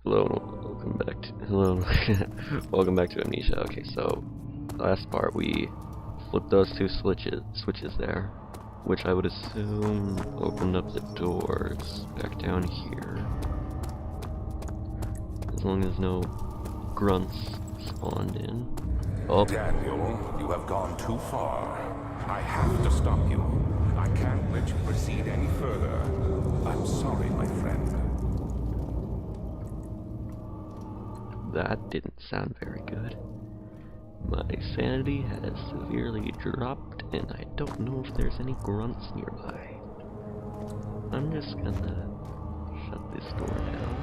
Hello, welcome back to Amnesia. Okay, so last part we flipped those two switches there, which I would assume opened up the doors back down here. As long as no grunts spawned in. Oh, Daniel, you have gone too far. I have to stop you. I can't let you proceed any further. I'm sorry, my friend. that didn't sound very good. My sanity has severely dropped, and I don't know if there's any grunts nearby. I'm just gonna shut this door down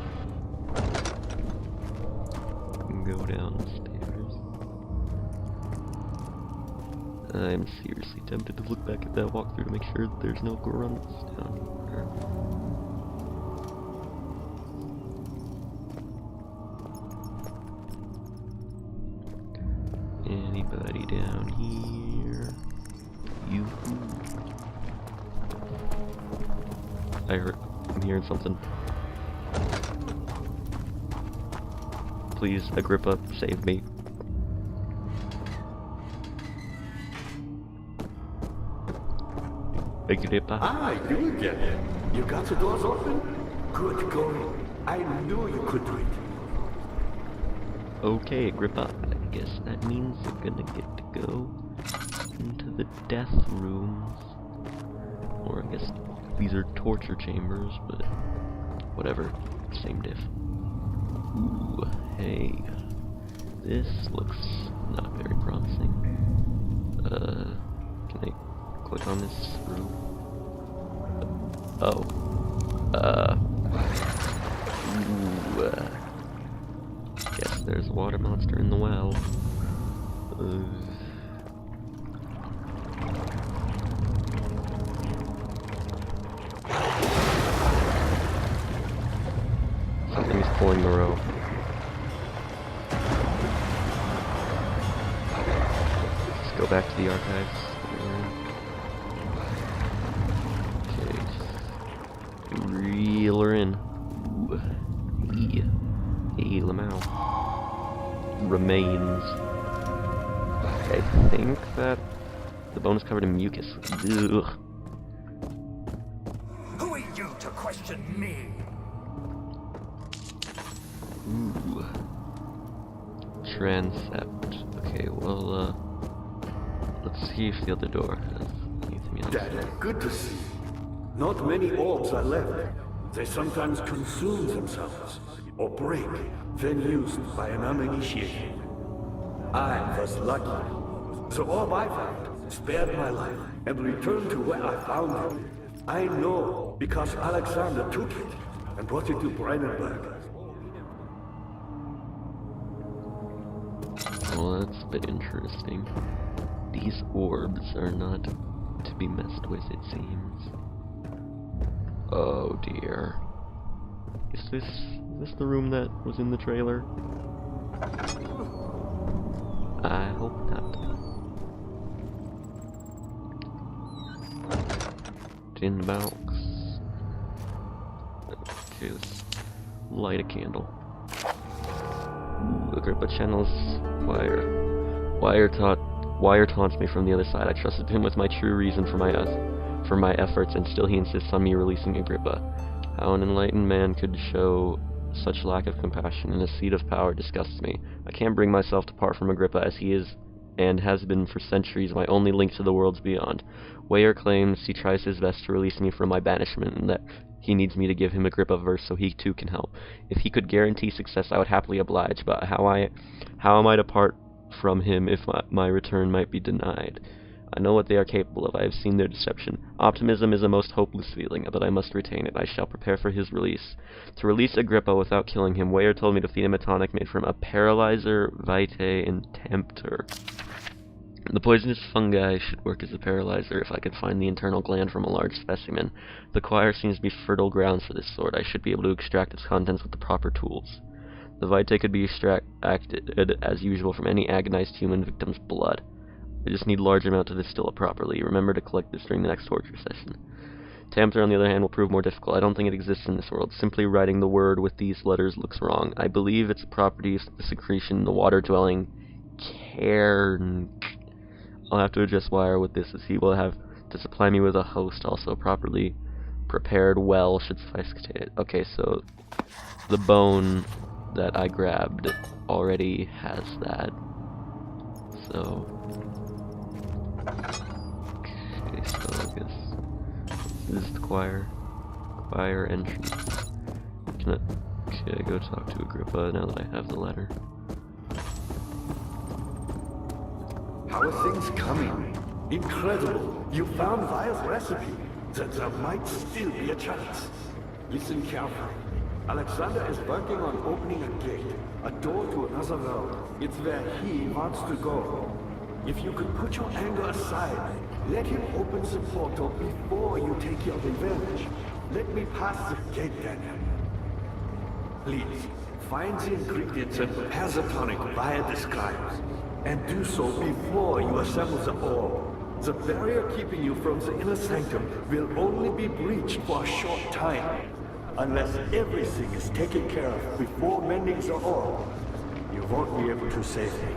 and go downstairs. I'm seriously tempted to look back at that walkthrough to make sure that there's no grunts down here. Anybody down here? You? I'm hearing something. Please, Agrippa, save me. Agrippa. Ah, you again. You got the doors open? Good going. I knew you could do it. Okay, Agrippa, I guess that means you're gonna get to go into the death rooms. Or I guess these are torture chambers, but whatever, same diff. Ooh, hey. This looks not very promising. Can I click on this room? Oh. Guess there's a water monster in the well. Something's pulling the rope. Let's go back to the archives. Okay, just reel her in. Ooh. Yeah. Hey, Lamau. Remains. I think that the bone is covered in mucus. Ugh. Who are you to question me? Ooh. Transept. Okay, well, let's see if the other door has anything else. Daniel, good to see you. Not many orbs are left. They sometimes consume themselves, or break, then used by an uninitiated. I was lucky. The orb I found spared my life and returned to where I found it. I know because Alexander took it and brought it to Brandenburg. Well, that's a bit interesting. These orbs are not to be messed with, it seems. Oh dear. Is this the room that was in the trailer? I hope not. Tin box. Okay, let's light a candle. Ooh, Agrippa channels Wire taunts me from the other side. I trusted him with my true reason for my efforts, and still he insists on me releasing Agrippa. How an enlightened man could show such lack of compassion in a seat of power disgusts me. I can't bring myself to part from Agrippa, as he is and has been for centuries my only link to the worlds beyond. Weyer claims he tries his best to release me from my banishment, and that he needs me to give him Agrippa verse so he too can help. If he could guarantee success, I would happily oblige, but how am I to part from him if my return might be denied? I know what they are capable of. I have seen their deception. Optimism is a most hopeless feeling, but I must retain it. I shall prepare for his release. To release Agrippa without killing him, Weyer told me to feed him a tonic made from a paralyzer, vitae, and tempter. The poisonous fungi should work as a paralyzer if I could find the internal gland from a large specimen. The choir seems to be fertile ground for this sort. I should be able to extract its contents with the proper tools. The vitae could be extracted as usual from any agonized human victim's blood. I just need large amount to distill it properly. Remember to collect this during the next torture session. Tamper, on the other hand, will prove more difficult. I don't think it exists in this world. Simply writing the word with these letters looks wrong. I believe it's a property of the secretion in the water-dwelling cairn. I'll have to adjust wire with this, as he will have to supply me with a host, also a properly prepared well should suffice. Okay, so the bone that I grabbed already has that. So okay, so I guess this is the choir entrance. Can I go talk to Agrippa now that I have the letter? How are things coming? Incredible! You found Vile's recipe. There might still be a chance. Listen carefully. Alexander is working on opening a gate, a door to another world. It's where he wants to go. If you could put your anger aside, let him open the portal before you take your revenge. Let me pass the gate, Daniel. Please, find the ingredients and prepare the tonic via the scribes. And do so before you assemble the orb. The barrier keeping you from the inner sanctum will only be breached for a short time. Unless everything is taken care of before mending the orb, you won't be able to save me.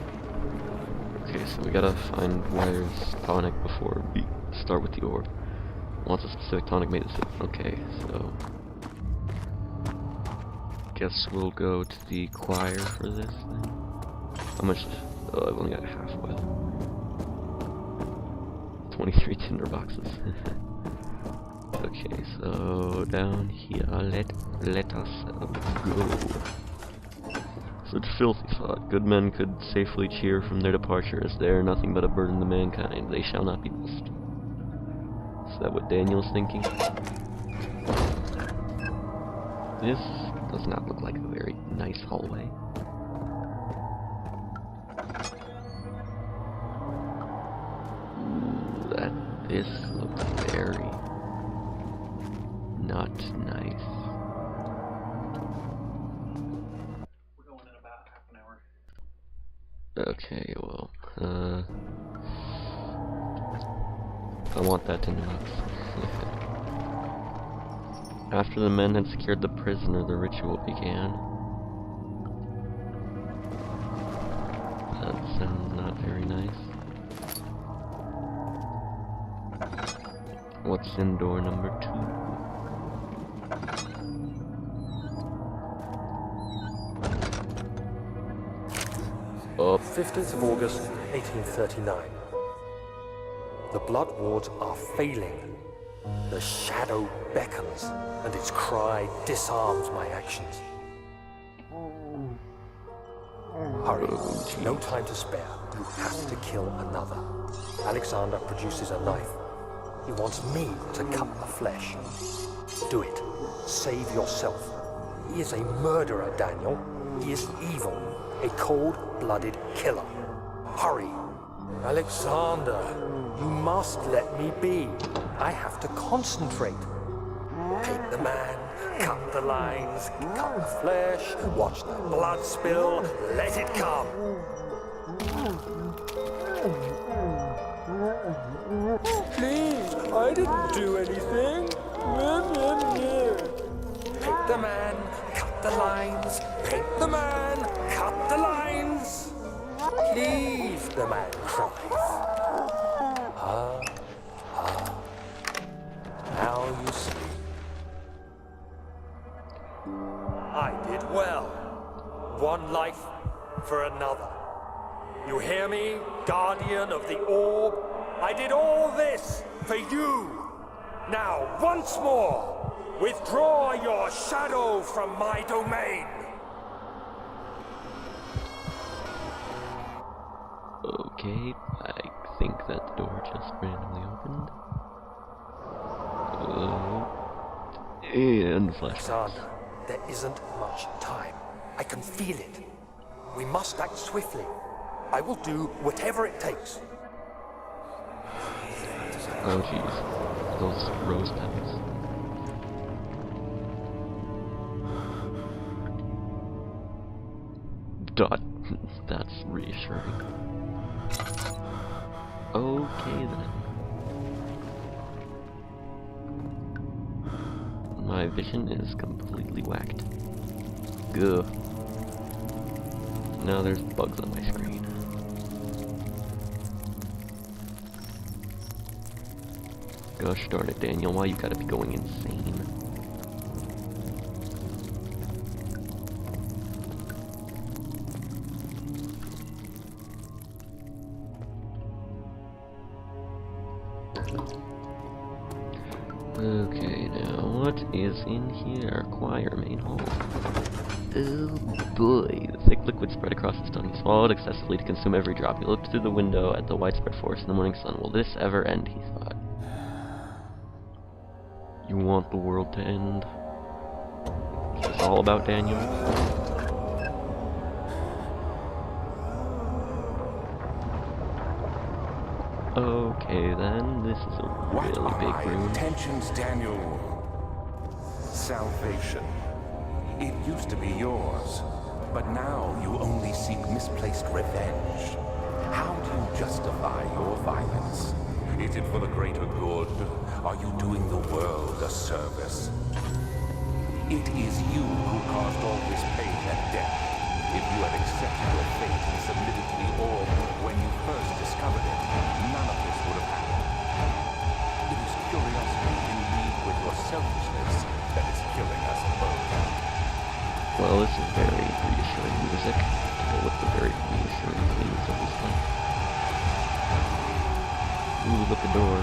Okay, so we gotta find Wire's tonic before we start with the orb. Wants a specific tonic made of it. Okay, so guess we'll go to the choir for this then. How much? Oh, I've only got half oil. 23 tinder boxes. Okay, so down here, let us go. Such filthy thought. Good men could safely cheer from their departure, as they are nothing but a burden to mankind. They shall not be missed. Is that what Daniel's thinking? This does not look like a very nice hallway. This looks very not nice. We're going in about half an hour. Okay, well, I want that tinder box. After the men had secured the prisoner, the ritual began. That sounds not very nice. What's in door number 2? Up. 15th of August, 1839. The blood wards are failing. The shadow beckons, and its cry disarms my actions. Hurry, no time to spare. You have to kill another. Alexander produces a knife. He wants me to cut the flesh. Do it. Save yourself. He is a murderer, Daniel. He is evil. A cold-blooded killer. Hurry. Alexander, you must let me be. I have to concentrate. Take the man, cut the lines, cut the flesh, watch the blood spill, let it come. Please, I didn't do anything. Paint the man, cut the lines. Paint the man, cut the lines. Please, the man cries. Now you see. I did well. One life for another. You hear me, guardian of the orb? I did all this for you. Now, once more, withdraw your shadow from my domain. Okay, I think that the door just randomly opened. And flash. Alexander, there isn't much time. I can feel it. We must act swiftly. I will do whatever it takes. Oh jeez, those rose petals. Dot. That's reassuring. Okay then. My vision is completely whacked. Gah. Now there's bugs on my screen. Gosh darn it, Daniel, why you gotta be going insane? Okay, now what is in here? Choir main hall. Oh boy, the thick liquid spread across his tongue. He swallowed excessively to consume every drop. He looked through the window at the widespread forest in the morning sun. Will this ever end, he thought. You want the world to end? Is this all about Daniel? Okay then, this is a really big room. Intentions, Daniel. Salvation. It used to be yours, but now you only seek misplaced revenge. How do you justify your violence? Is it for the greater good? Are you doing the world a service? It is you who caused all this pain and death. If you had accepted your fate and submitted to the orb when you first discovered it, none of this would have happened. It is curiosity in league with your selfishness that is killing us both. Well, this is very reassuring music to go with the very reassuring themes of this one. Ooh, look at the door.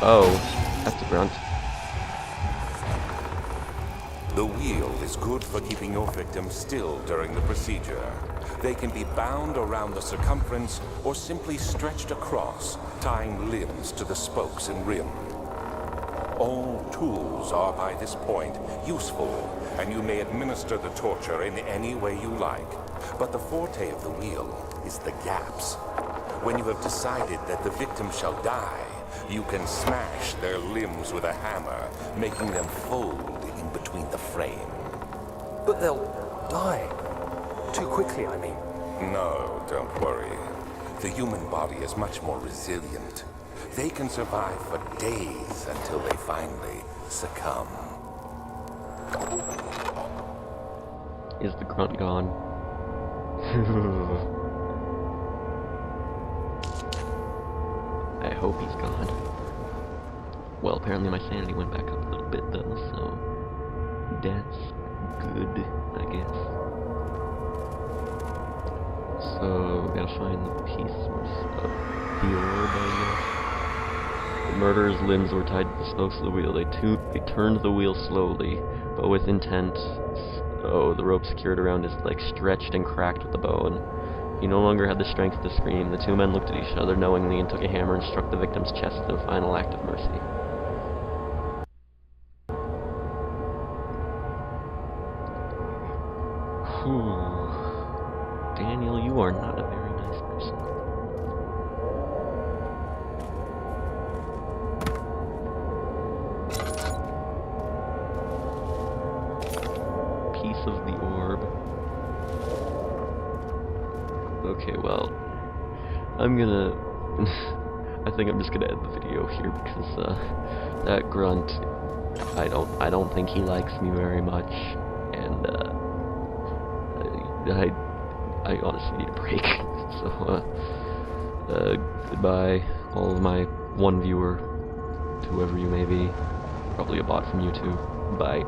Oh, that's a grunt. The wheel is good for keeping your victims still during the procedure. They can be bound around the circumference or simply stretched across, tying limbs to the spokes and rim. All tools are by this point useful, and you may administer the torture in any way you like. But the forte of the wheel is the gaps. When you have decided that the victim shall die, you can smash their limbs with a hammer, making them fold in between the frame. But they'll die. Too quickly, I mean. No, don't worry. The human body is much more resilient. They can survive for days until they finally succumb. Is the grunt gone? I hope he's gone. Well, apparently my sanity went back up a little bit though, so that's good, I guess. So, we gotta find the piece of the orb, I guess. The murderer's limbs were tied to the spokes of the wheel. They turned the wheel slowly, but with intent. Oh, the rope secured around his leg stretched and cracked with the bone. He no longer had the strength to scream. The two men looked at each other knowingly and took a hammer and struck the victim's chest in a final act of mercy. Whew. Daniel, you are not a very nice person. Piece of the orb. Okay, well, I'm gonna... I think I'm just gonna end the video here because, that grunt, I don't think he likes me very much, and, I honestly need a break. So, goodbye, all of my one viewer, to whoever you may be, probably a bot from YouTube. Bye.